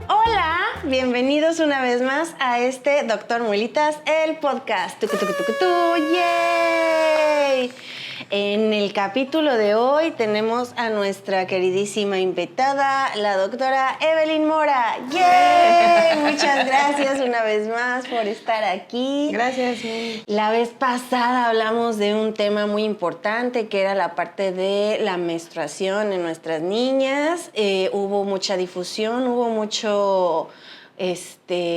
Hola, bienvenidos una vez más a este Doctor Muelitas, el podcast. ¡Yay! En el capítulo de hoy tenemos a nuestra queridísima invitada, la doctora Evelyn Mora. ¡Yay! Muchas gracias una vez más por estar aquí. Gracias. La vez pasada hablamos de un tema muy importante que era la parte de la menstruación en nuestras niñas. Hubo mucha difusión, hubo mucho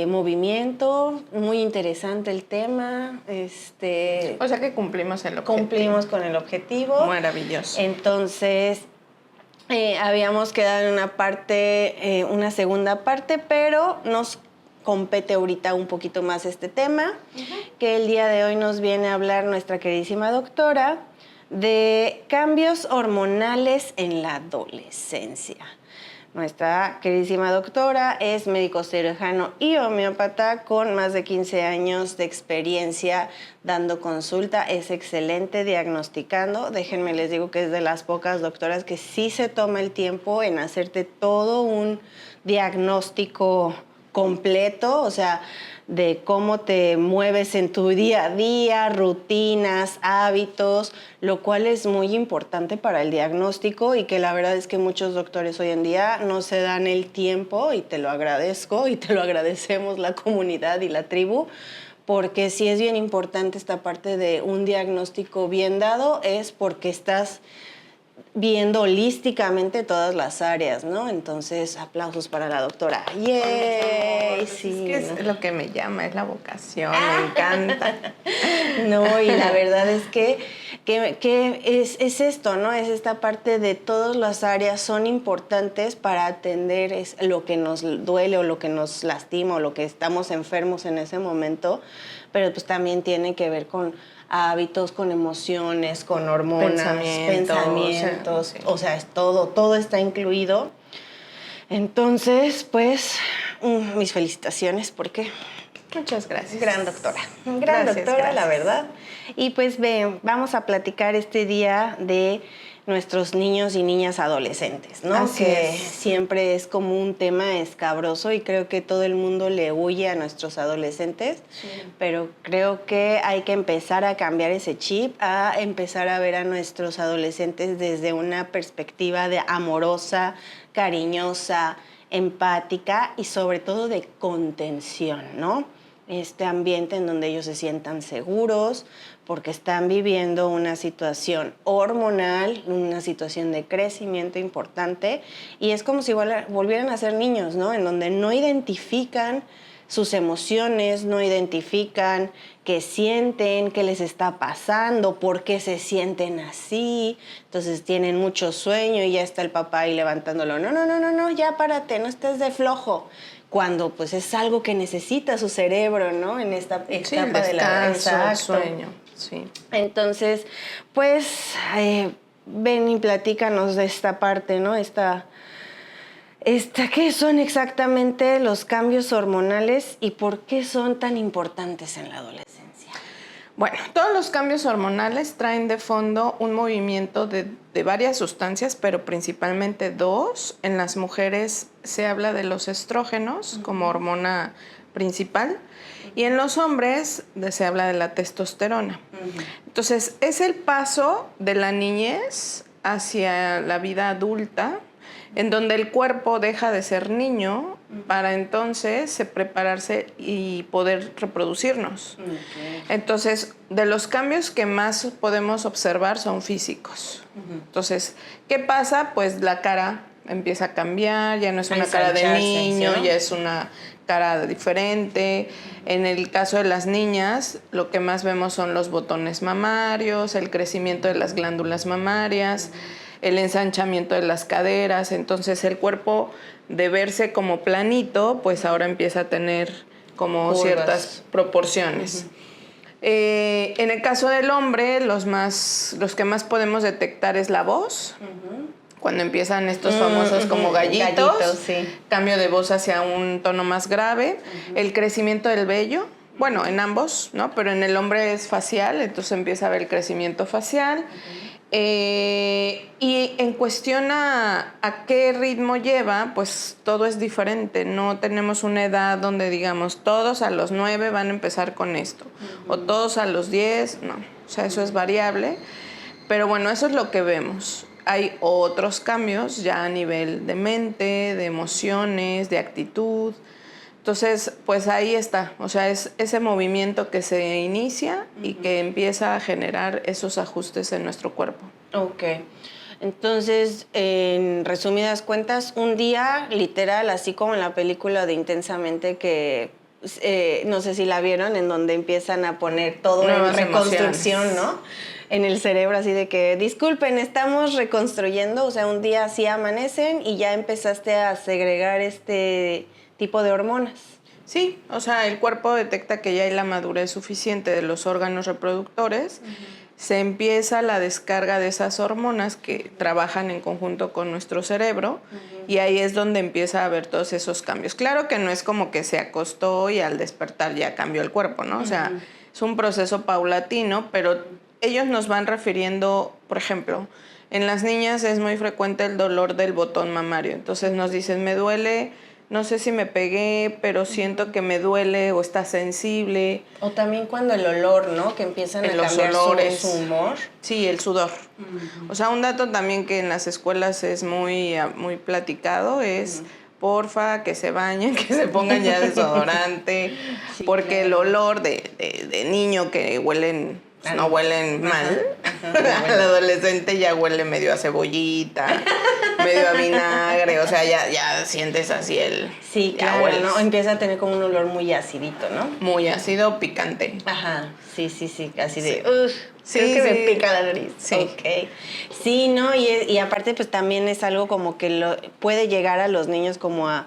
movimiento, muy interesante el tema. O sea que cumplimos el objetivo. Cumplimos con el objetivo. Maravilloso. Entonces, habíamos quedado en una segunda parte, pero nos compete ahorita un poquito más este tema, que el día de hoy nos viene a hablar nuestra queridísima doctora de cambios hormonales en la adolescencia. Nuestra queridísima doctora es médico cirujano y homeópata con más de 15 años de experiencia dando consulta. Es excelente diagnosticando. Déjenme les digo que es de las pocas doctoras que sí se toma el tiempo en hacerte todo un diagnóstico completo, o sea, de cómo te mueves en tu día a día, rutinas, hábitos, lo cual es muy importante para el diagnóstico y que la verdad es que muchos doctores hoy en día no se dan el tiempo y te lo agradezco y te lo agradecemos la comunidad y la tribu, porque sí es bien importante esta parte de un diagnóstico bien dado, es porque estás viendo holísticamente todas las áreas, ¿no? Entonces, aplausos para la doctora. ¡Yay! Sí, es que es lo que me llama, es la vocación, me encanta. No, y la verdad es que es esto, ¿no? Es esta parte de todas las áreas son importantes para atender lo que nos duele o lo que nos lastima o lo que estamos enfermos en ese momento, pero pues también tiene que ver con hábitos, con emociones, con hormonas, pensamientos, o sea, es todo está incluido. Entonces, pues, mis felicitaciones porque Muchas gracias. Gran doctora, gracias. La verdad. Y pues vamos a platicar este día de nuestros niños y niñas adolescentes, ¿no? Así que es. siempre es como un tema escabroso y creo que todo el mundo le huye a nuestros adolescentes, pero creo que hay que empezar a cambiar ese chip, a empezar a ver a nuestros adolescentes desde una perspectiva de amorosa, cariñosa, empática y sobre todo de contención, ¿no? Este ambiente en donde ellos se sientan seguros porque están viviendo una situación hormonal, una situación de crecimiento importante y es como si volvieran a ser niños, ¿no? En donde no identifican sus emociones, no identifican qué sienten, qué les está pasando, por qué se sienten así. Entonces tienen mucho sueño y ya está el papá ahí levantándolo. No, ya párate, no estés de flojo. Cuando pues es algo que necesita su cerebro, ¿no? En esta etapa de la vida. Sueño. Sí. Entonces, pues, ven y platícanos de esta parte, ¿no? ¿Qué son exactamente los cambios hormonales y por qué son tan importantes en la adolescencia? Bueno, todos los cambios hormonales traen de fondo un movimiento de varias sustancias, pero principalmente dos. En las mujeres se habla de los estrógenos como hormona principal y en los hombres se habla de la testosterona. Entonces, es el paso de la niñez hacia la vida adulta, en donde el cuerpo deja de ser niño para entonces prepararse y poder reproducirnos. Entonces, de los cambios que más podemos observar son físicos. Entonces, ¿qué pasa? Pues la cara empieza a cambiar, ya no es una cara de niño, ¿no? Ya es una cara diferente. En el caso de las niñas, lo que más vemos son los botones mamarios, el crecimiento de las glándulas mamarias, el ensanchamiento de las caderas. Entonces el cuerpo, de verse como planito, pues ahora empieza a tener como curvas, ciertas proporciones. En el caso del hombre, los que más podemos detectar es la voz. Cuando empiezan estos famosos como gallitos, sí. Cambio de voz hacia un tono más grave, el crecimiento del vello, Bueno, en ambos, ¿no? Pero en el hombre es facial, entonces empieza a haber el crecimiento facial. Y en cuestión a qué ritmo lleva, pues todo es diferente. No tenemos una edad donde digamos, todos a los 9 van a empezar con esto, o todos a los 10, no. O sea, eso es variable. Pero bueno, eso es lo que vemos. Hay otros cambios ya a nivel de mente, de emociones, de actitud. Entonces, pues ahí está. O sea, es ese movimiento que se inicia y que empieza a generar esos ajustes en nuestro cuerpo. Ok. Entonces, en resumidas cuentas, un día literal, así como en la película de Intensamente, que no sé si la vieron, en donde empiezan a poner todo Nuevas en reconstrucción, emociones. ¿no? En el cerebro, así de que, disculpen, estamos reconstruyendo, o sea, un día así amanecen y ya empezaste a segregar este tipo de hormonas. Sí, o sea, el cuerpo detecta que ya hay la madurez suficiente de los órganos reproductores, se empieza la descarga de esas hormonas que trabajan en conjunto con nuestro cerebro y ahí es donde empieza a haber todos esos cambios. Claro que no es como que se acostó y al despertar ya cambió el cuerpo, ¿no? O sea, es un proceso paulatino, pero ellos nos van refiriendo, por ejemplo, en las niñas es muy frecuente el dolor del botón mamario, entonces nos dicen, me duele. No sé si me pegué, pero siento que me duele o está sensible. O también cuando el olor, ¿no? Que empiezan a En los cambiar olores. su humor. Sí, el sudor. O sea, un dato también que en las escuelas es muy platicado es, porfa, que se bañen, que se pongan ya desodorante, Sí, porque el claro. olor de niño que huelen, pues, no huelen mal, Bueno. al adolescente ya huele medio a cebollita, medio a vinagre, o sea, ya sientes así Sí, ya claro, hueles. ¿no? Empieza a tener como un olor muy acidito, ¿no? Muy ácido, picante. Ajá, sí, así Sí. de, uff, Sí, creo que me sí. pica la nariz. Sí. Ok. Sí, ¿no? Y aparte, pues también es algo como que puede llegar a los niños como a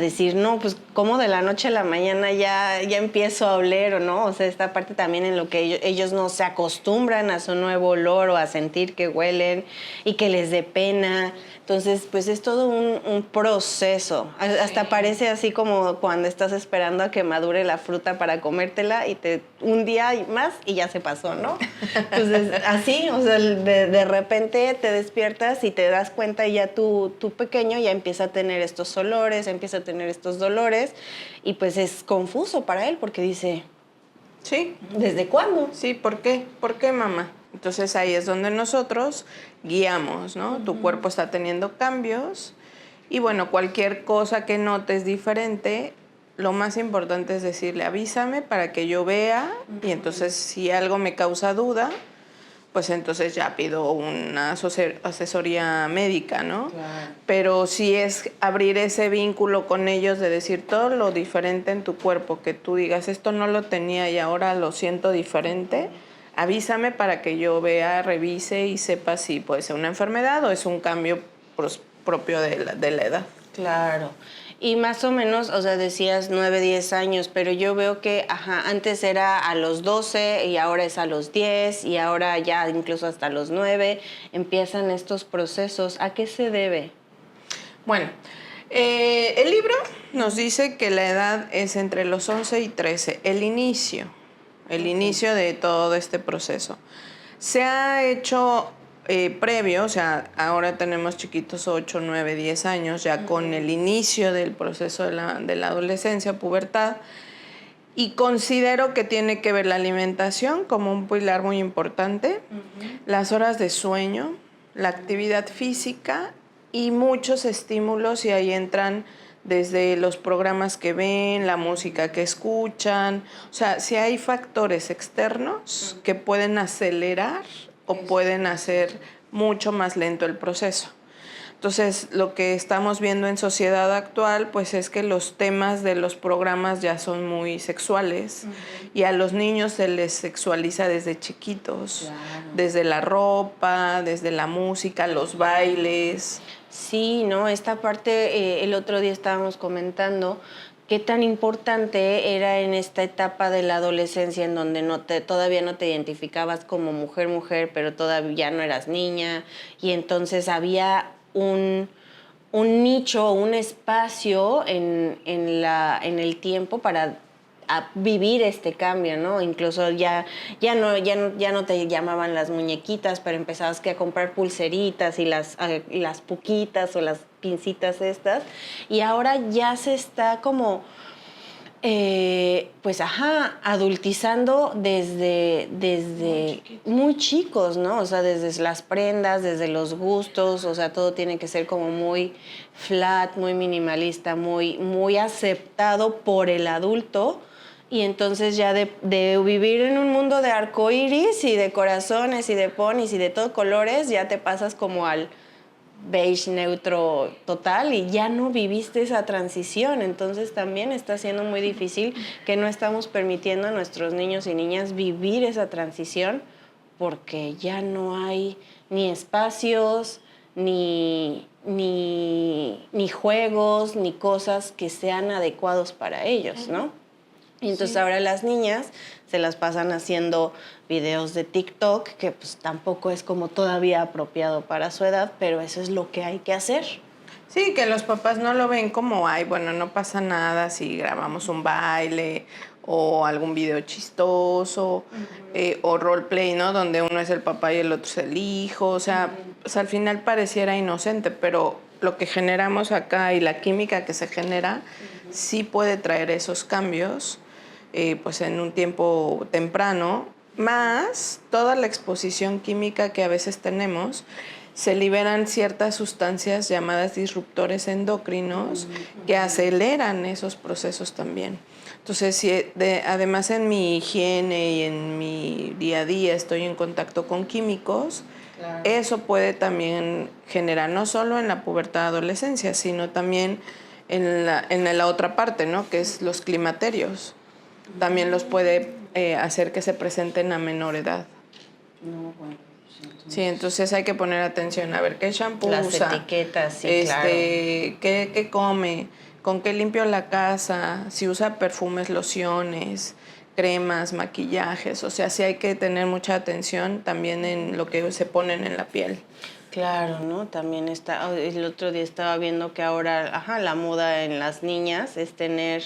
decir, no, pues como de la noche a la mañana ya empiezo a oler, ¿o no? O sea, esta parte también en lo que ellos no se acostumbran a su nuevo olor o a sentir que huelen y que les dé pena. Entonces, pues es todo un proceso. Hasta parece así como cuando estás esperando a que madure la fruta para comértela y un día más y ya se pasó, ¿no? Entonces, así, o sea, de repente te despiertas y te das cuenta y ya tu pequeño ya empieza a tener estos olores, empieza a tener estos dolores y pues es confuso para él porque dice, Sí. ¿desde cuándo? Sí, ¿por qué? ¿Por qué, mamá? Entonces ahí es donde nosotros guiamos, ¿no? Tu cuerpo está teniendo cambios y bueno, cualquier cosa que notes diferente, lo más importante es decirle, avísame para que yo vea y entonces si algo me causa duda, pues entonces ya pido una asesoría médica, ¿no? Claro. Pero sí es abrir ese vínculo con ellos de decir todo lo diferente en tu cuerpo, que tú digas, esto no lo tenía y ahora lo siento diferente, avísame para que yo vea, revise y sepa si puede ser una enfermedad o es un cambio propio de la edad. Claro. Y más o menos, o sea, decías 9, 10 años, pero yo veo que, antes era a los 12 y ahora es a los 10 y ahora ya incluso hasta los 9 empiezan estos procesos. ¿A qué se debe? Bueno, el libro nos dice que la edad es entre los 11 y 13, el inicio de todo este proceso. Se ha hecho previo, o sea, ahora tenemos chiquitos 8, 9, 10 años, ya con el inicio del proceso de la adolescencia, pubertad, y considero que tiene que ver la alimentación como un pilar muy importante, las horas de sueño, la actividad física y muchos estímulos, y ahí entran desde los programas que ven, la música que escuchan, o sea, si hay factores externos que pueden acelerar o pueden hacer mucho más lento el proceso. Entonces, lo que estamos viendo en sociedad actual, pues es que los temas de los programas ya son muy sexuales y a los niños se les sexualiza desde chiquitos, desde la ropa, desde la música, los bailes. Sí, ¿no? Esta parte, el otro día estábamos comentando qué tan importante era en esta etapa de la adolescencia en donde todavía no te identificabas como mujer, pero todavía no eras niña y entonces había un nicho, un espacio en el tiempo para a vivir este cambio, ¿no? Incluso ya no te llamaban las muñequitas, pero empezabas que a comprar pulseritas y las puquitas o las pincitas estas, y ahora ya se está como adultizando desde muy chicos, ¿no? O sea, desde las prendas, desde los gustos, o sea, todo tiene que ser como muy flat, muy minimalista, muy aceptado por el adulto. Y entonces ya de vivir en un mundo de arcoíris y de corazones y de ponis y de todo colores, ya te pasas como al beige neutro total y ya no viviste esa transición. Entonces también está siendo muy difícil que no estamos permitiendo a nuestros niños y niñas vivir esa transición porque ya no hay ni espacios, ni juegos, ni cosas que sean adecuados para ellos, ¿no? Y entonces ahora las niñas se las pasan haciendo videos de TikTok, que pues tampoco es como todavía apropiado para su edad, pero eso es lo que hay que hacer. Sí, que los papás no lo ven como, ay, bueno, no pasa nada si grabamos un baile o algún video chistoso, o roleplay, ¿no? Donde uno es el papá y el otro es el hijo. O sea, pues al final pareciera inocente, pero lo que generamos acá y la química que se genera sí puede traer esos cambios, pues en un tiempo temprano, más toda la exposición química que a veces tenemos. Se liberan ciertas sustancias llamadas disruptores endocrinos que aceleran esos procesos también. Entonces, si además en mi higiene y en mi día a día estoy en contacto con químicos, claro, eso puede también generar no solo en la pubertad adolescencia, sino también en la otra parte, ¿no? Que es los climaterios. También los puede hacer que se presenten a menor edad. No, bueno. Sí, entonces hay que poner atención a ver qué shampoo las usa, etiquetas, sí, claro. Qué come, con qué limpio la casa, si usa perfumes, lociones, cremas, maquillajes. O sea, sí hay que tener mucha atención también en lo que se ponen en la piel. Claro, ¿no? También el otro día estaba viendo que ahora, la moda en las niñas es tener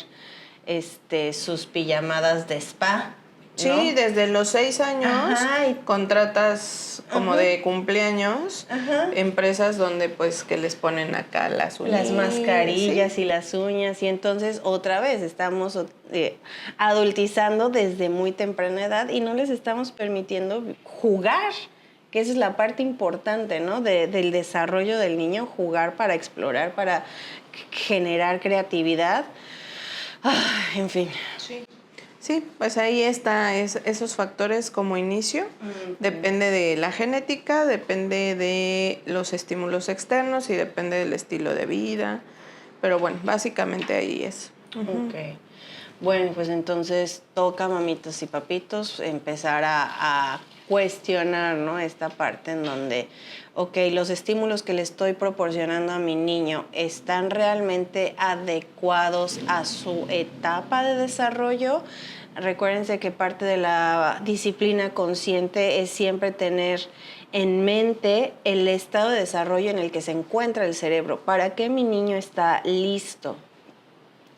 sus pijamadas de spa. ¿No? Sí, desde los 6 años contratas como de cumpleaños empresas donde pues que les ponen acá las uñas. Las mascarillas y las uñas, y entonces otra vez estamos adultizando desde muy temprana edad y no les estamos permitiendo jugar, que esa es la parte importante, ¿no? Del desarrollo del niño, jugar para explorar, para generar creatividad. En fin. Sí. Sí, pues ahí está esos factores como inicio. Depende de la genética, depende de los estímulos externos y depende del estilo de vida. Pero bueno, básicamente ahí es. Ok. Bueno, pues entonces toca, mamitos y papitos, empezar a cuestionar, ¿no? Esta parte en donde, los estímulos que le estoy proporcionando a mi niño están realmente adecuados a su etapa de desarrollo. Recuérdense que parte de la disciplina consciente es siempre tener en mente el estado de desarrollo en el que se encuentra el cerebro. ¿Para qué mi niño está listo?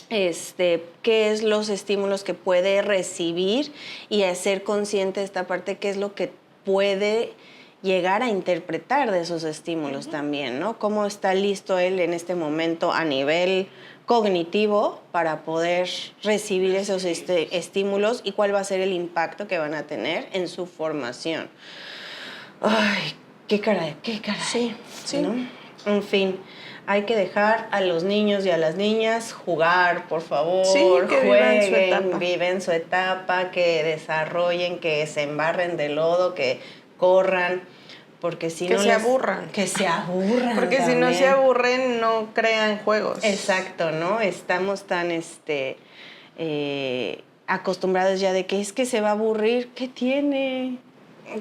Qué es los estímulos que puede recibir y hacer consciente de esta parte, qué es lo que puede llegar a interpretar de esos estímulos también, ¿no? Cómo está listo él en este momento a nivel cognitivo para poder recibir esos estímulos y cuál va a ser el impacto que van a tener en su formación. Ay, qué caray. Sí, sí. ¿No? En fin. Hay que dejar a los niños y a las niñas jugar, por favor. Sí, que jueguen, viven su etapa, que desarrollen, que se embarren de lodo, que corran, porque si no se aburran. Que se aburran. Porque también. Si no se aburren, no crean juegos. Exacto, ¿no? Estamos tan acostumbrados ya de que es que se va a aburrir. ¿Qué tiene?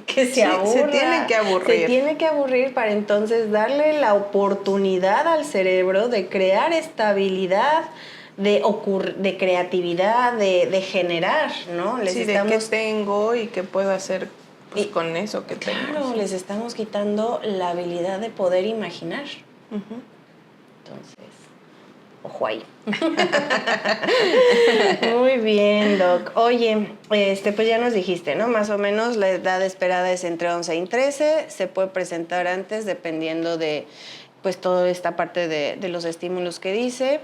Que se aburra. Se tiene que aburrir. Se tiene que aburrir para entonces darle la oportunidad al cerebro de crear estabilidad, de creatividad, de generar, ¿no? De qué tengo y qué puedo hacer pues, con eso que tengo. Claro, les estamos quitando la habilidad de poder imaginar. Entonces, Ojo ahí. Muy bien, Doc. Oye, pues ya nos dijiste, ¿no? Más o menos la edad esperada es entre 11 y 13. Se puede presentar antes dependiendo de, pues, toda esta parte de los estímulos que dice.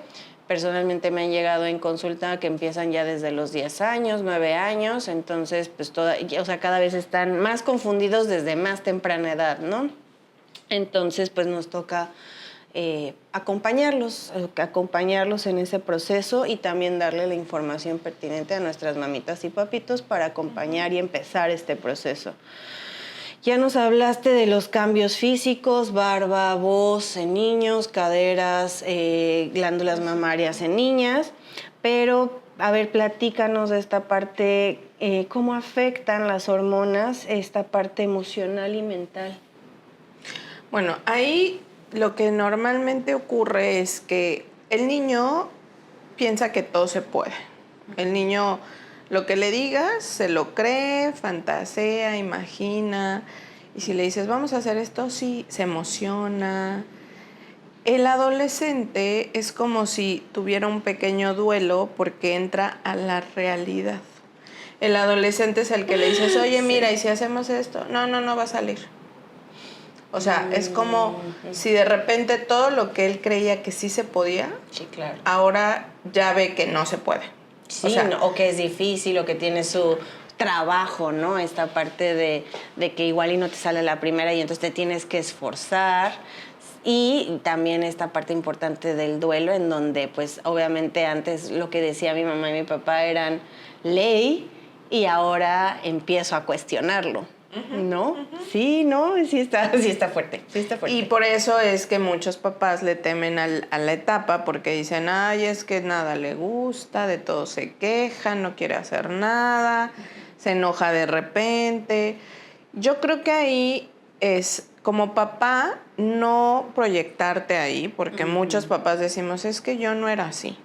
Personalmente me han llegado en consulta que empiezan ya desde los 10 años, 9 años. Entonces, pues, cada vez están más confundidos desde más temprana edad, ¿no? Entonces, pues, nos toca acompañarlos en ese proceso y también darle la información pertinente a nuestras mamitas y papitos para acompañar y empezar este proceso. Ya nos hablaste de los cambios físicos, barba, voz en niños, caderas, glándulas mamarias en niñas, pero a ver, platícanos de esta parte, cómo afectan las hormonas esta parte emocional y mental. Bueno, ahí lo que normalmente ocurre es que el niño piensa que todo se puede. El niño, lo que le digas, se lo cree, fantasea, imagina. Y si le dices, vamos a hacer esto, sí, se emociona. El adolescente es como si tuviera un pequeño duelo porque entra a la realidad. El adolescente es el que le dices, oye, mira, ¿y si hacemos esto? No va a salir. O sea, es como si de repente todo lo que él creía que sí se podía, sí, claro, ahora ya ve que no se puede. Sí, o que es difícil, o que tiene su trabajo, ¿no? Esta parte de que igual y no te sale la primera y entonces te tienes que esforzar. Y también esta parte importante del duelo, en donde pues obviamente antes lo que decía mi mamá y mi papá eran ley y ahora empiezo a cuestionarlo. ¿No? Sí, no, sí está fuerte, sí está fuerte. Y por eso es que muchos papás le temen a la etapa, porque dicen, ay, es que nada le gusta, de todo se queja, no quiere hacer nada, se enoja de repente. Yo creo que ahí es, como papá, no proyectarte ahí, porque muchos papás decimos, es que yo no era así.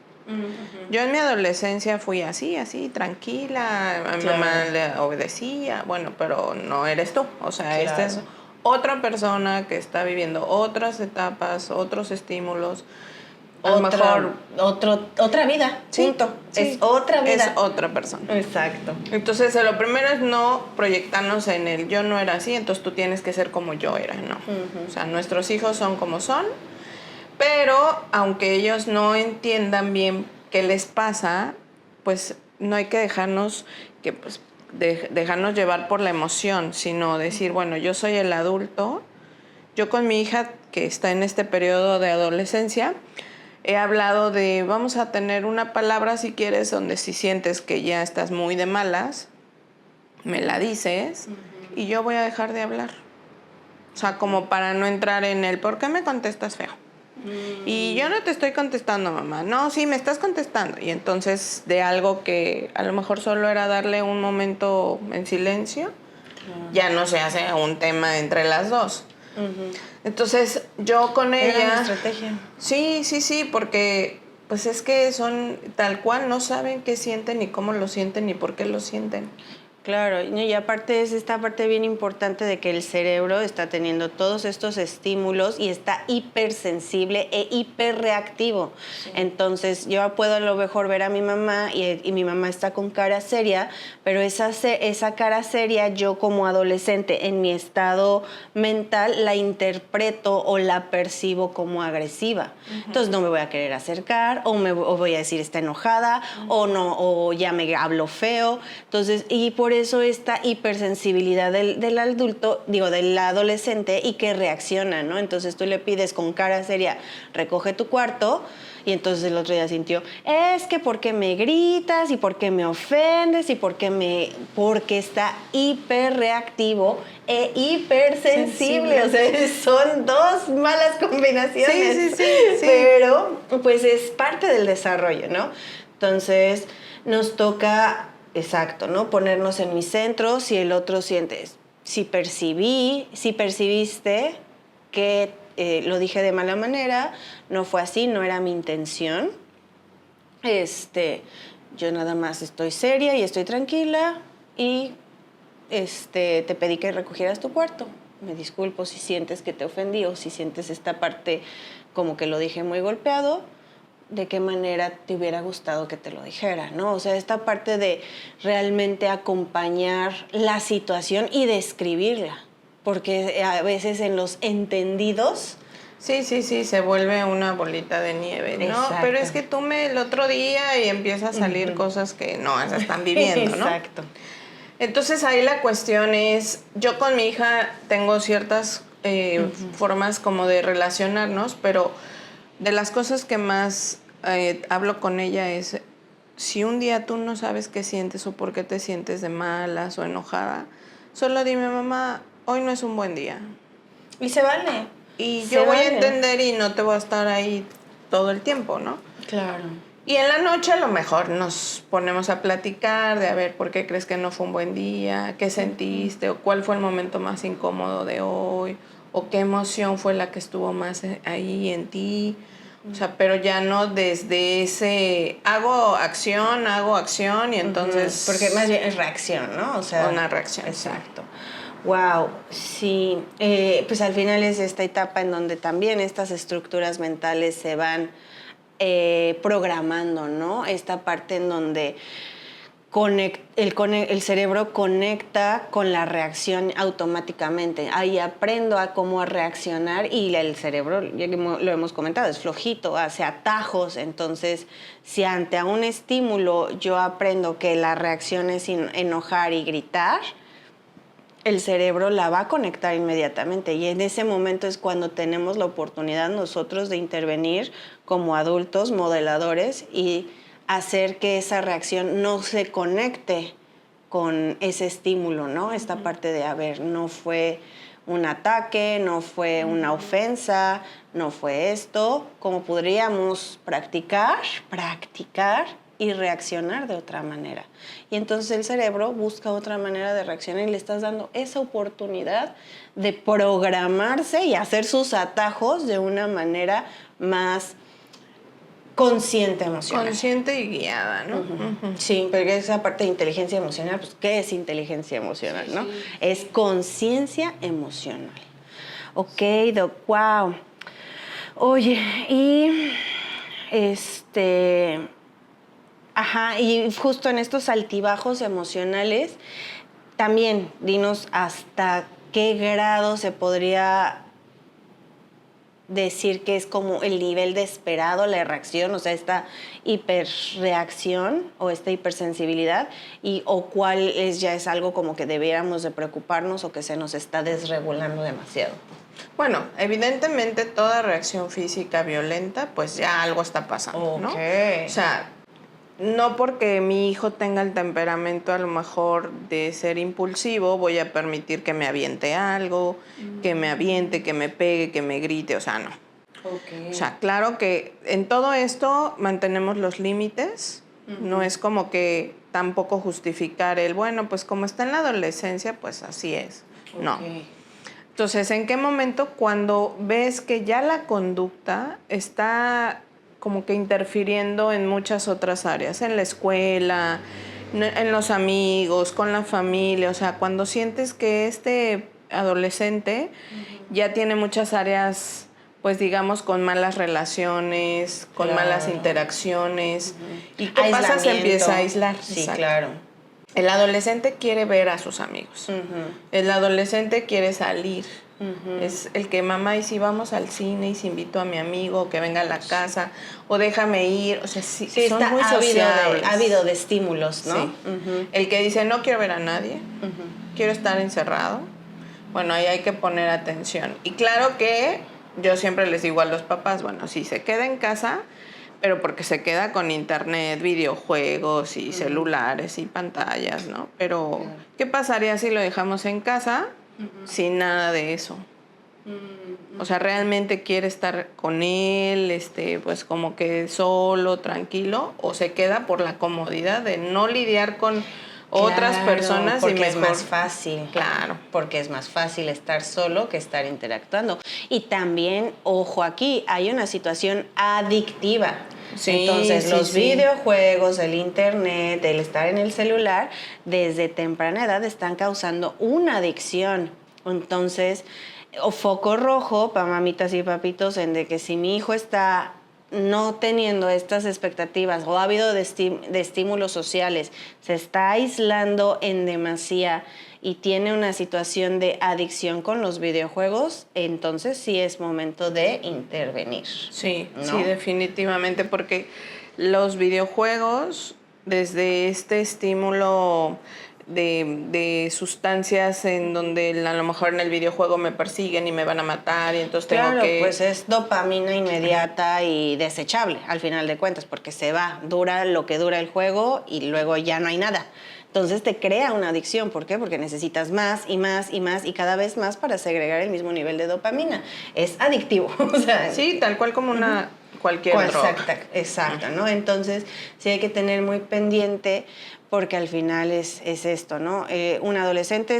Yo en mi adolescencia fui así, tranquila, a mi mamá le obedecía, bueno, pero no eres tú, o sea, esta es otra persona que está viviendo otras etapas, otros estímulos, a lo mejor otra vida, punto. Sí, es otra vida. Es otra persona. Exacto. Entonces, lo primero es no proyectarnos en el yo no era así, entonces tú tienes que ser como yo era, no. O sea, nuestros hijos son como son. Pero aunque ellos no entiendan bien qué les pasa, pues no hay que dejarnos dejarnos llevar por la emoción, sino decir, bueno, yo soy el adulto. Yo con mi hija, que está en este periodo de adolescencia, he hablado de, vamos a tener una palabra si quieres, donde si sientes que ya estás muy de malas, me la dices y yo voy a dejar de hablar. O sea, como para no entrar en el, ¿por qué me contestas feo? Y yo no te estoy contestando, mamá. No, sí, me estás contestando. Y entonces de algo que a lo mejor solo era darle un momento en silencio, ya no se hace un tema entre las dos. Entonces yo con ella... Era una estrategia. Sí, porque pues es que son tal cual, no saben qué sienten, ni cómo lo sienten, ni por qué lo sienten. Claro, y aparte es esta parte bien importante de que el cerebro está teniendo todos estos estímulos y está hipersensible e hiperreactivo. Sí. Entonces yo puedo a lo mejor ver a mi mamá y mi mamá está con cara seria, pero esa cara seria yo como adolescente en mi estado mental la interpreto o la percibo como agresiva. Entonces no me voy a querer acercar o voy a decir está enojada o ya me hablo feo. Entonces, y por eso esta hipersensibilidad del adulto, del adolescente y que reacciona, ¿no? Entonces tú le pides con cara seria, recoge tu cuarto, y entonces el otro día sintió, es que ¿por qué me gritas? ¿Y por qué me ofendes? ¿Y porque está hiperreactivo e hipersensible? O sea, son dos malas combinaciones. Sí. Pero pues es parte del desarrollo, ¿no? Entonces nos toca... Exacto, ¿no? Ponernos en mi centro, si el otro siente, si percibiste que lo dije de mala manera, no fue así, no era mi intención. Yo nada más estoy seria y estoy tranquila y te pedí que recogieras tu cuarto. Me disculpo si sientes que te ofendí o si sientes esta parte como que lo dije muy golpeado. de qué manera te hubiera gustado que te lo dijera, ¿no? O sea, esta parte de realmente acompañar la situación y describirla, porque a veces en los entendidos... Sí, se vuelve una bolita de nieve, ¿no? Exacto. Pero es que el otro día y empieza a salir cosas que no se están viviendo, ¿no? Exacto. Entonces ahí la cuestión es, yo con mi hija tengo ciertas formas como de relacionarnos, pero de las cosas que más hablo con ella es, si un día tú no sabes qué sientes o por qué te sientes de malas o enojada, solo dime, mamá, hoy no es un buen día. Y se vale. Y yo voy a entender y no te voy a estar ahí todo el tiempo, ¿no? Claro. Y en la noche a lo mejor nos ponemos a platicar de a ver por qué crees que no fue un buen día, qué sentiste, o cuál fue el momento más incómodo de hoy, o qué emoción fue la que estuvo más ahí en ti. O sea, pero ya no desde ese hago acción y entonces... Porque más bien es reacción, ¿no? O sea, una reacción. Exacto. Wow, sí. Pues al final es esta etapa en donde también estas estructuras mentales se van programando, ¿no? Esta parte en donde el cerebro conecta con la reacción automáticamente. Ahí aprendo a cómo reaccionar y el cerebro, ya que lo hemos comentado, es flojito, hace atajos. Entonces, si ante un estímulo yo aprendo que la reacción es enojar y gritar, el cerebro la va a conectar inmediatamente y en ese momento es cuando tenemos la oportunidad nosotros de intervenir como adultos modeladores y hacer que esa reacción no se conecte con ese estímulo, ¿no? Esta parte de, a ver, no fue un ataque, no fue una ofensa, no fue esto, como podríamos practicar y reaccionar de otra manera. Y entonces el cerebro busca otra manera de reaccionar y le estás dando esa oportunidad de programarse y hacer sus atajos de una manera más consciente emocional. Consciente y guiada, ¿no? Sí, porque esa parte de inteligencia emocional, pues, ¿qué es inteligencia emocional, no? Es conciencia emocional. Ok, Doc, wow. Oye, y y justo en estos altibajos emocionales, también dinos hasta qué grado se podría decir que es como el nivel de esperado, la reacción, o sea, esta hiperreacción o esta hipersensibilidad, o cuál ya es algo como que debiéramos de preocuparnos o que se nos está desregulando demasiado. Bueno, evidentemente toda reacción física violenta, pues ya algo está pasando, ¿no? O sea, no porque mi hijo tenga el temperamento a lo mejor de ser impulsivo, voy a permitir que me aviente algo, que me aviente, que me pegue, que me grite, o sea, no. O sea, claro que en todo esto mantenemos los límites, no es como que tampoco justificar bueno, pues como está en la adolescencia, pues así es, no. Entonces, ¿en qué momento? Cuando ves que ya la conducta está como que interfiriendo en muchas otras áreas, en la escuela, en los amigos, con la familia, o sea, cuando sientes que este adolescente ya tiene muchas áreas, pues digamos, con malas relaciones, con malas interacciones, y ¿qué pasa? Se empieza a aislar. Sí, claro. El adolescente quiere ver a sus amigos. El adolescente quiere salir. Es el que, mamá, y si vamos al cine y si invito a mi amigo que venga a la casa, o déjame ir. O sea, sí son está muy sociables. ávido de estímulos, ¿no? Sí. El que dice, no quiero ver a nadie, quiero estar encerrado. Bueno, ahí hay que poner atención. Y claro que yo siempre les digo a los papás, bueno, si se queda en casa, pero porque se queda con internet, videojuegos y celulares y pantallas, ¿no? Pero, ¿qué pasaría si lo dejamos en casa sin nada de eso? O sea, ¿realmente quiere estar con él, pues como que solo, tranquilo? ¿O se queda por la comodidad de no lidiar con otras personas? Porque es más fácil. Claro. Porque es más fácil estar solo que estar interactuando. Y también, ojo aquí, hay una situación adictiva. Sí, entonces, los sí. videojuegos, el internet, el estar en el celular, desde temprana edad están causando una adicción. Entonces, foco rojo para mamitas y papitos en de que si mi hijo está no teniendo estas expectativas o ha habido de estímulos sociales, se está aislando en demasía y tiene una situación de adicción con los videojuegos, entonces sí es momento de intervenir. Sí, ¿no? sí, definitivamente, porque los videojuegos, desde este estímulo de sustancias en donde a lo mejor en el videojuego me persiguen y me van a matar y entonces tengo Claro, que... pues es dopamina inmediata y desechable al final de cuentas, porque se va, dura lo que dura el juego y luego ya no hay nada. Entonces te crea una adicción, ¿por qué? Porque necesitas más y más y más y cada vez más para segregar el mismo nivel de dopamina. Es adictivo, o sea... Sí, tal cual como una cualquier droga. Exacto, ¿no? Entonces sí hay que tener muy pendiente porque al final es esto, ¿no? Un adolescente,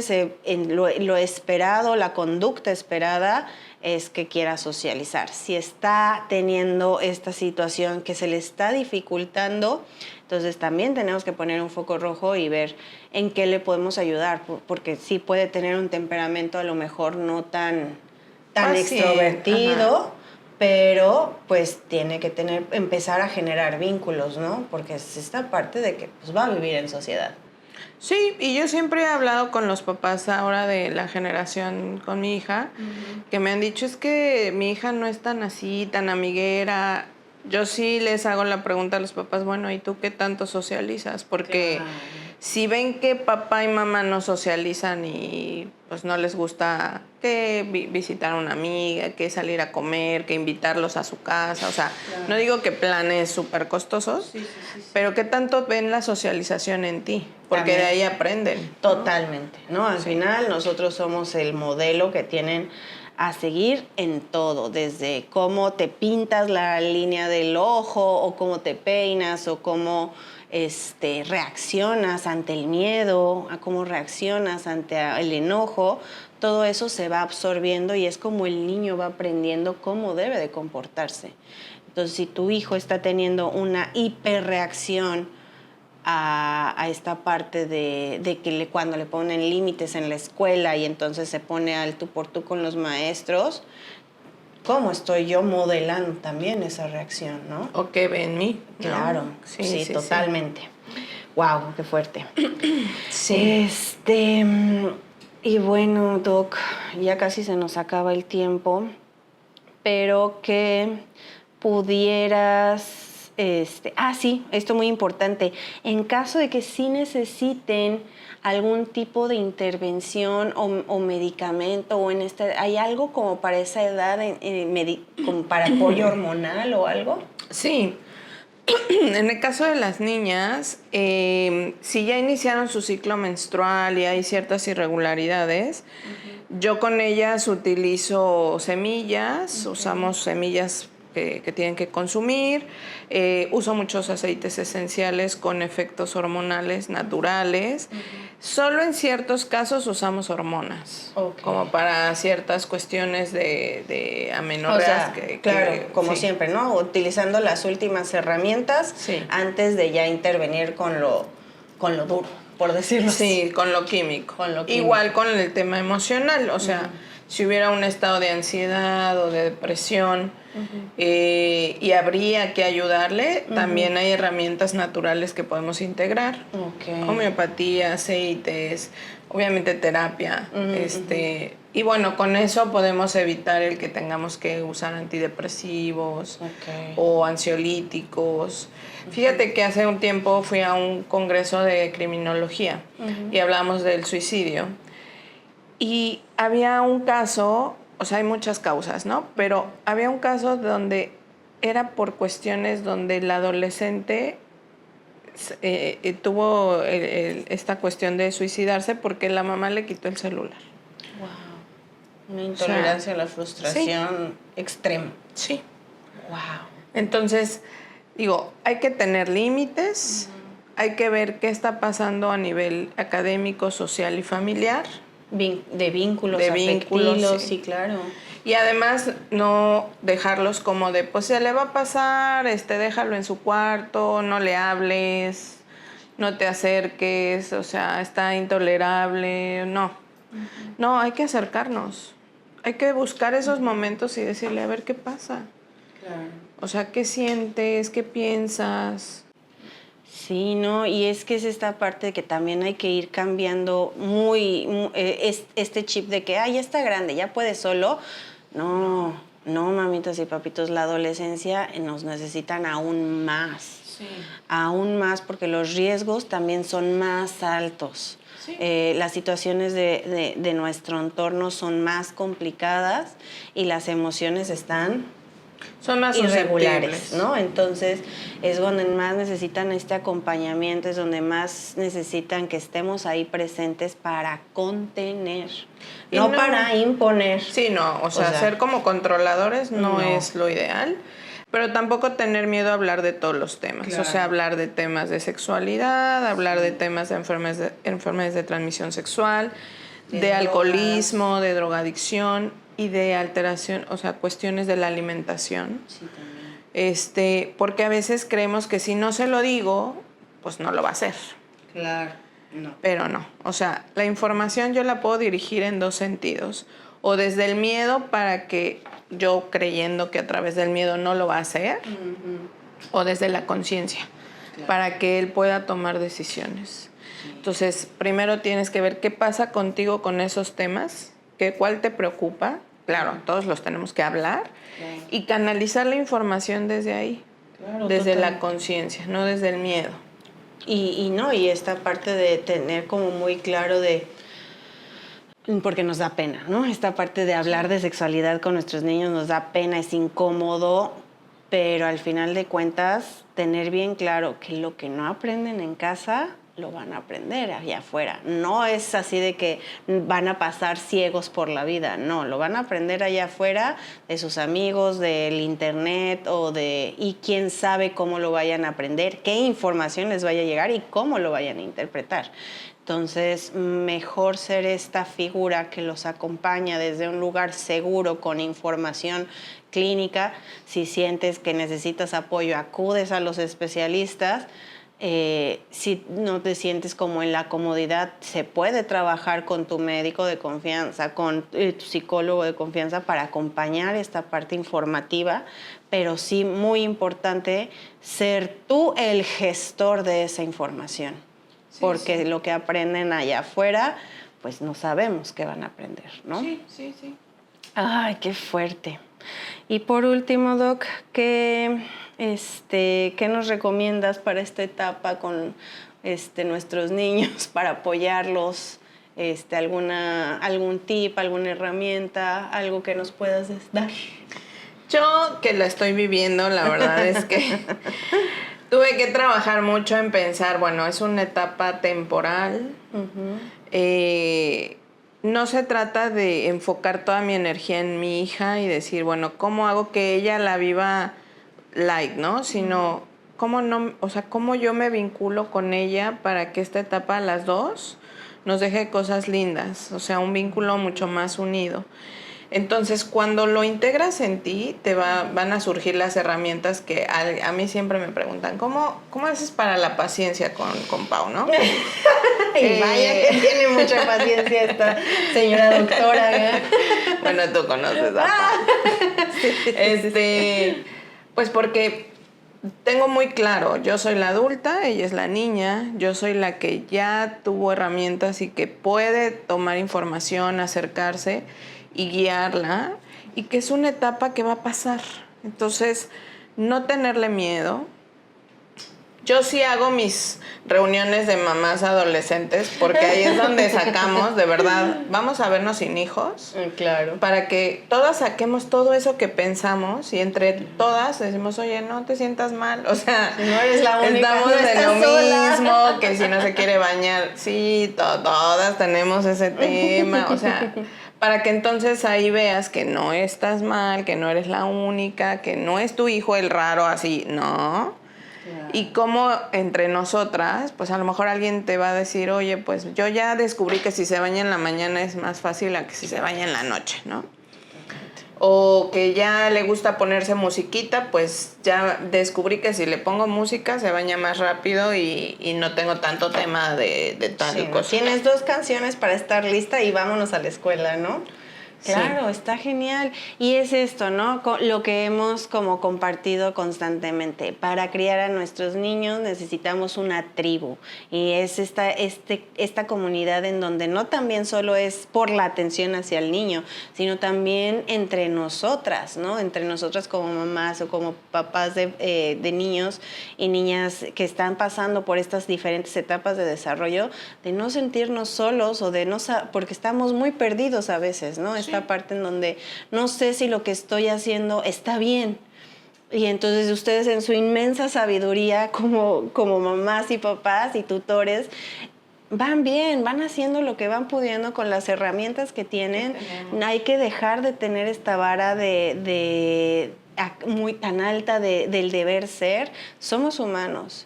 lo esperado, la conducta esperada es que quiera socializar. Si está teniendo esta situación que se le está dificultando, entonces también tenemos que poner un foco rojo y ver en qué le podemos ayudar, porque sí puede tener un temperamento a lo mejor no tan extrovertido, Ajá. pero pues tiene que empezar a generar vínculos, ¿no? Porque es esta parte de que pues, va a vivir en sociedad. Sí, y yo siempre he hablado con los papás ahora de la generación con mi hija, que me han dicho, es que mi hija no es tan así, tan amiguera. Yo sí les hago la pregunta a los papás, bueno, ¿y tú qué tanto socializas? Porque Claro. si ven que papá y mamá no socializan y pues no les gusta que visitar a una amiga, que salir a comer, que invitarlos a su casa, o sea, Claro. no digo que planes súper costosos, Sí. pero ¿qué tanto ven la socialización en ti? Porque También. de ahí aprenden. Totalmente, ¿no? Al Sí. final nosotros somos el modelo que tienen a seguir en todo, desde cómo te pintas la línea del ojo o cómo te peinas o cómo reaccionas ante el miedo, a cómo reaccionas ante el enojo, todo eso se va absorbiendo y es como el niño va aprendiendo cómo debe de comportarse. Entonces, si tu hijo está teniendo una hiperreacción a esta parte de que cuando le ponen límites en la escuela y entonces se pone al tú por tú con los maestros, ¿cómo estoy yo modelando también esa reacción, no? O que ven mí. ¿no? Claro, sí, totalmente. Wow, qué fuerte. Sí. Y bueno, Doc, ya casi se nos acaba el tiempo, pero que pudieras... sí, esto muy importante. En caso de que sí necesiten algún tipo de intervención o medicamento, o ¿hay algo como para esa edad, como para apoyo hormonal o algo? Sí. En el caso de las niñas, si ya iniciaron su ciclo menstrual y hay ciertas irregularidades, yo con ellas utilizo semillas, usamos semillas que tienen que consumir, uso muchos aceites esenciales con efectos hormonales naturales. Solo en ciertos casos usamos hormonas, como para ciertas cuestiones de amenorreas. O sea, claro, como siempre, ¿no? Utilizando las últimas herramientas antes de ya intervenir con lo duro, por decirlo así. Sí, con lo químico. Igual con el tema emocional, o sea, si hubiera un estado de ansiedad o de depresión y habría que ayudarle, también hay herramientas naturales que podemos integrar. Homeopatía, aceites, obviamente terapia. Y bueno, con eso podemos evitar el que tengamos que usar antidepresivos o ansiolíticos. Fíjate que hace un tiempo fui a un congreso de criminología y hablamos del suicidio. Y había un caso, o sea, hay muchas causas, ¿no? Pero había un caso donde era por cuestiones donde el adolescente tuvo esta cuestión de suicidarse porque la mamá le quitó el celular. Wow. Una intolerancia a la frustración extrema. Sí. Wow. Entonces, digo, hay que tener límites, hay que ver qué está pasando a nivel académico, social y familiar. De vínculos afectivos, sí, claro. Y además no dejarlos como de, pues se le va a pasar, déjalo en su cuarto, no le hables, no te acerques, o sea, está intolerable, no. No, hay que acercarnos. Hay que buscar esos momentos y decirle, a ver qué pasa. Claro. O sea, ¿qué sientes? ¿Qué piensas? Sí, ¿no? Y es que es esta parte de que también hay que ir cambiando este chip de que, ya está grande, ya puede solo. No, no, mamitas y papitos, la adolescencia nos necesitan aún más. Sí. Aún más porque los riesgos también son más altos. Sí. Las situaciones de nuestro entorno son más complicadas y las emociones son más irregulares, ¿no? Entonces es donde más necesitan este acompañamiento, es donde más necesitan que estemos ahí presentes para contener, no para imponer. Sí, no, o sea, ser como controladores no es lo ideal, pero tampoco tener miedo a hablar de todos los temas. Claro. O sea, hablar de temas de sexualidad, hablar de temas de enfermedades de transmisión sexual, de alcoholismo, de drogadicción y de alteración, o sea, cuestiones de la alimentación. Sí, también. Porque a veces creemos que si no se lo digo, pues no lo va a hacer. Claro, no. Pero no, o sea, la información yo la puedo dirigir en dos sentidos. O desde el miedo para que yo creyendo que a través del miedo no lo va a hacer, o desde la conciencia, para que él pueda tomar decisiones. Entonces, primero tienes que ver qué pasa contigo con esos temas, cuál te preocupa. Claro, todos los tenemos que hablar y canalizar la información desde ahí, desde la conciencia, no desde el miedo. Y esta parte de tener como muy claro porque nos da pena, ¿no? Esta parte de hablar de sexualidad con nuestros niños nos da pena, es incómodo, pero al final de cuentas tener bien claro que lo que no aprenden en casa lo van a aprender allá afuera. No es así de que van a pasar ciegos por la vida, no, lo van a aprender allá afuera de sus amigos, del internet y quién sabe cómo lo vayan a aprender, qué información les vaya a llegar y cómo lo vayan a interpretar. Entonces, mejor ser esta figura que los acompaña desde un lugar seguro, con información clínica. Si sientes que necesitas apoyo, acudes a los especialistas. Si no te sientes como en la comodidad, se puede trabajar con tu médico de confianza, con tu psicólogo de confianza para acompañar esta parte informativa, pero sí muy importante ser tú el gestor de esa información, porque lo que aprenden allá afuera, pues no sabemos qué van a aprender, ¿no? Sí. Ay, qué fuerte. Y por último, Doc, ¿qué nos recomiendas para esta etapa con nuestros niños para apoyarlos? ¿Algún tip, alguna herramienta, algo que nos puedas dar? Yo, que la estoy viviendo, la verdad es que tuve que trabajar mucho en pensar, bueno, es una etapa temporal. No se trata de enfocar toda mi energía en mi hija y decir, bueno, ¿cómo hago que ella la viva light, ¿no? Sino, ¿cómo yo me vinculo con ella para que esta etapa, las dos, nos deje cosas lindas? O sea, un vínculo mucho más unido. Entonces, cuando lo integras en ti, van a surgir las herramientas que a mí siempre me preguntan, ¿cómo haces para la paciencia con Pau, no? Y vaya que tiene mucha paciencia esta señora doctora. Bueno, tú conoces a Pau. Pues porque tengo muy claro, yo soy la adulta, ella es la niña, yo soy la que ya tuvo herramientas y que puede tomar información, acercarse y guiarla, y que es una etapa que va a pasar. Entonces, no tenerle miedo. Yo sí hago mis reuniones de mamás adolescentes, porque ahí es donde sacamos, de verdad, vamos a vernos sin hijos. Claro. Para que todas saquemos todo eso que pensamos y entre todas decimos, oye, no te sientas mal. O sea, no eres la única, estamos no en lo sola. mismo, que si no se quiere bañar. Sí, todas tenemos ese tema. O sea, para que entonces ahí veas que no estás mal, que no eres la única, que no es tu hijo el raro así, no. Y como entre nosotras, pues a lo mejor alguien te va a decir, oye, pues yo ya descubrí que si se baña en la mañana es más fácil a que si se baña en la noche, ¿no? O que ya le gusta ponerse musiquita, pues ya descubrí que si le pongo música se baña más rápido y no tengo tanto tema de tal cosa. Tienes 2 canciones para estar lista y vámonos a la escuela, ¿no? Claro, está genial. Y es esto, ¿no? Lo que hemos como compartido constantemente. Para criar a nuestros niños necesitamos una tribu. Y es esta comunidad en donde no también solo es por la atención hacia el niño, sino también entre nosotras, ¿no? Entre nosotras como mamás o como papás de niños y niñas que están pasando por estas diferentes etapas de desarrollo, de no sentirnos solos o de no porque estamos muy perdidos a veces, ¿no? Sí. Esta parte en donde no sé si lo que estoy haciendo está bien. Y entonces ustedes en su inmensa sabiduría como mamás y papás y tutores, van bien, van haciendo lo que van pudiendo con las herramientas que tienen. Hay que dejar de tener esta vara muy tan alta del deber ser. Somos humanos.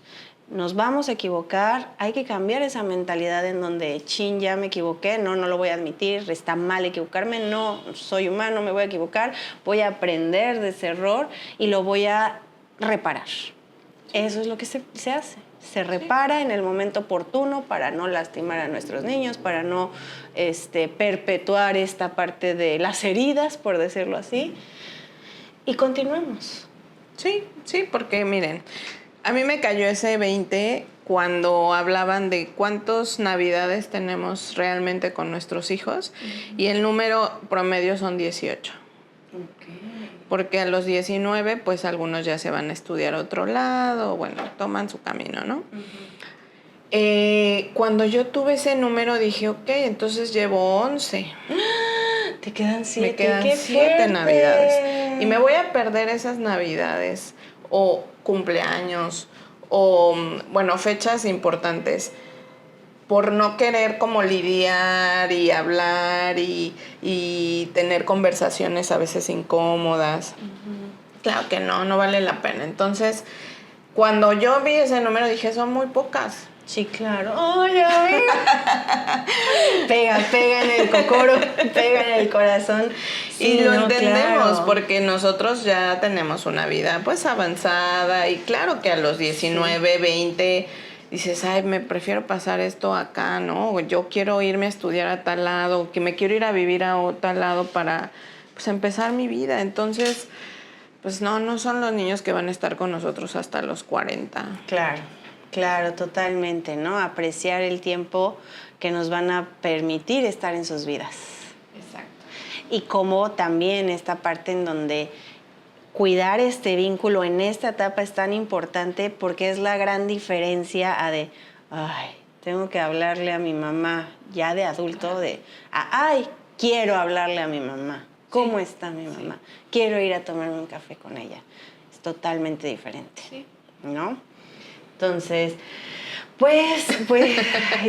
Nos vamos a equivocar, hay que cambiar esa mentalidad en donde, chin, ya me equivoqué, no lo voy a admitir, está mal equivocarme, no, soy humano, me voy a equivocar, voy a aprender de ese error y lo voy a reparar. Eso es lo que se hace. Se repara en el momento oportuno para no lastimar a nuestros niños, para no perpetuar esta parte de las heridas, por decirlo así, y continuamos. Sí, porque miren, a mí me cayó ese 20 cuando hablaban de cuántas navidades tenemos realmente con nuestros hijos y el número promedio son 18. Okay. Porque a los 19, pues algunos ya se van a estudiar a otro lado, bueno, toman su camino, ¿no? Cuando yo tuve ese número dije, ok, entonces llevo 11. Te quedan 7. Me quedan 7 navidades. Y me voy a perder esas navidades o cumpleaños o, bueno, fechas importantes por no querer como lidiar y hablar y tener conversaciones a veces incómodas. Uh-huh. Claro que no vale la pena. Entonces, cuando yo vi ese número dije, son muy pocas. Sí, claro. ¡Ay, pega en el cocoro, pega en el corazón. Sí, y lo entendemos, claro. Porque nosotros ya tenemos una vida pues avanzada y claro que a los 19, sí. 20 dices, ay, me prefiero pasar esto acá, ¿no? Yo quiero irme a estudiar a tal lado, que me quiero ir a vivir a tal lado para pues empezar mi vida. Entonces, pues no son los niños que van a estar con nosotros hasta los 40. Claro, totalmente, ¿no? Apreciar el tiempo que nos van a permitir estar en sus vidas. Exacto. Y como también esta parte en donde cuidar este vínculo en esta etapa es tan importante porque es la gran diferencia tengo que hablarle a mi mamá ya de adulto, quiero hablarle a mi mamá. ¿Cómo está mi mamá? Sí. Quiero ir a tomarme un café con ella. Es totalmente diferente, sí. ¿No? Entonces, pues,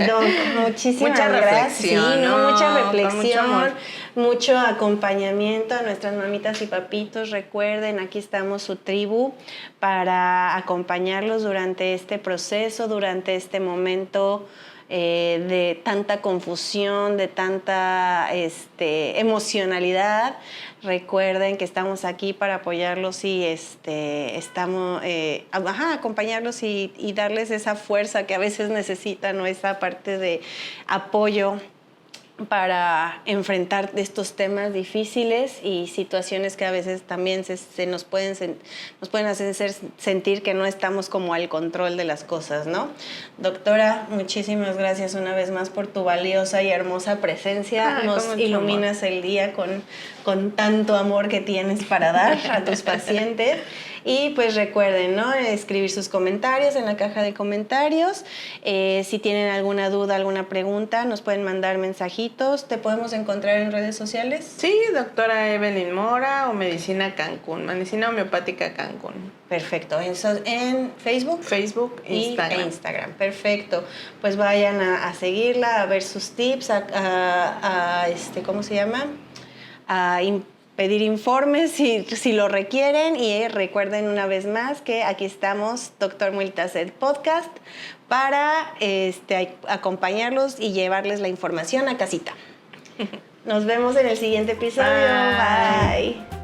Doc, muchísimas gracias. Sí, mucha reflexión, mucho acompañamiento a nuestras mamitas y papitos. Recuerden, aquí estamos su tribu para acompañarlos durante este proceso, durante este momento de tanta confusión, de tanta emocionalidad. Recuerden que estamos aquí para apoyarlos y acompañarlos y darles esa fuerza que a veces necesitan, o esa parte de apoyo para enfrentar estos temas difíciles y situaciones que a veces también nos pueden hacer sentir que no estamos como al control de las cosas, ¿no? Doctora, muchísimas gracias una vez más por tu valiosa y hermosa presencia. Nos iluminas el día con tanto amor que tienes para dar a tus pacientes. Y pues recuerden, ¿no? Escribir sus comentarios en la caja de comentarios. Si tienen alguna duda, alguna pregunta, nos pueden mandar mensajitos. ¿Te podemos encontrar en redes sociales? Sí, doctora Evelyn Mora o Medicina Cancún, Medicina Homeopática Cancún. Perfecto. Eso en Facebook. Facebook e Instagram. Perfecto. Pues vayan a seguirla, a ver sus tips, ¿cómo se llama? Pedir informes si lo requieren y recuerden una vez más que aquí estamos, Dr. Multased Podcast, para acompañarlos y llevarles la información a casita. Nos vemos en el siguiente episodio. Bye.